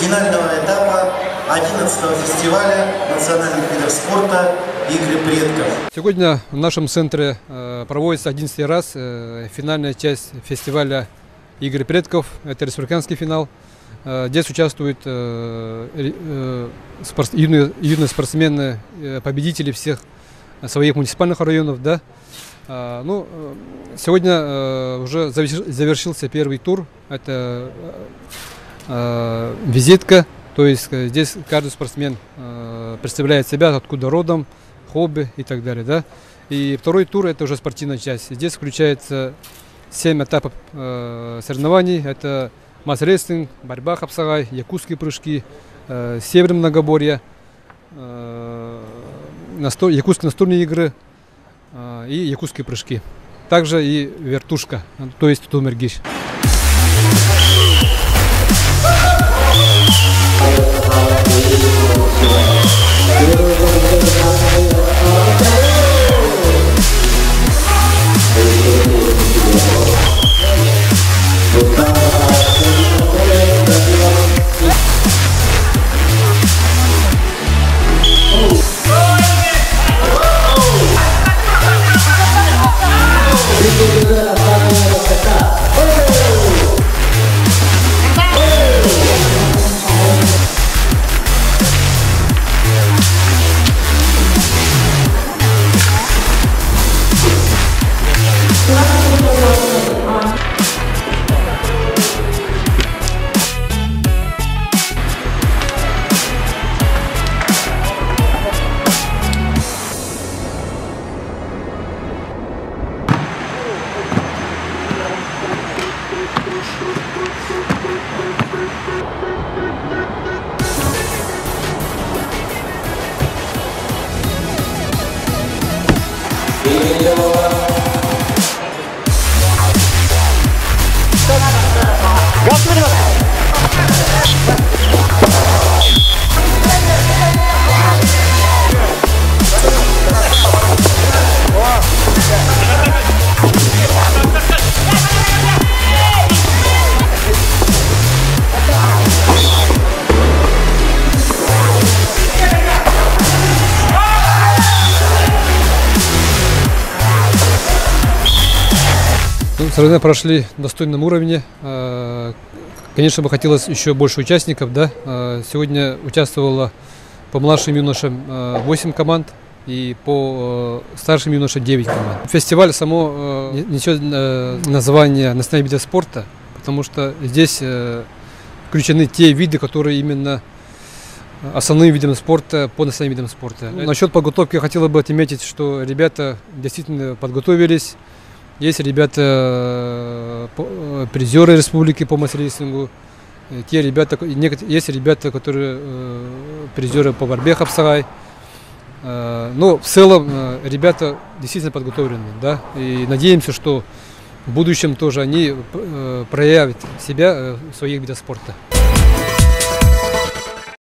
финального этапа 11-го фестиваля национальных видов спорта «Игры предков». Сегодня в нашем центре проводится 11-й раз финальная часть фестиваля «Игры предков». Это республиканский финал. Здесь участвуют юные спортсмены, победители всех своих муниципальных районов. Да? Сегодня уже завершился первый тур. Это визитка. То есть здесь каждый спортсмен представляет себя, откуда родом, хобби и так далее. Да? И второй тур – это уже спортивная часть. Здесь включается 7 этапов соревнований. Это масс-рестлинг, борьба хапсагай, якутские прыжки, северное многоборье, якутские настольные игры и якутские прыжки. Также и вертушка, то есть тумергиш. Соревнования прошли в достойном уровне. Конечно, бы хотелось еще больше участников. Да? Сегодня участвовало по младшим юношам 8 команд и по старшим юношам 9 команд. Фестиваль само несет название национальных видов спорта, потому что здесь включены те виды, которые именно основным видом спорта по национальным видам спорта. Насчет подготовки хотела бы отметить, что ребята действительно подготовились. Есть ребята призеры республики по масс-рестлингу, есть ребята, которые призеры по борьбе хапсагай. Но в целом ребята действительно подготовлены, да, и надеемся, что в будущем тоже они проявят себя в своих видах спорта.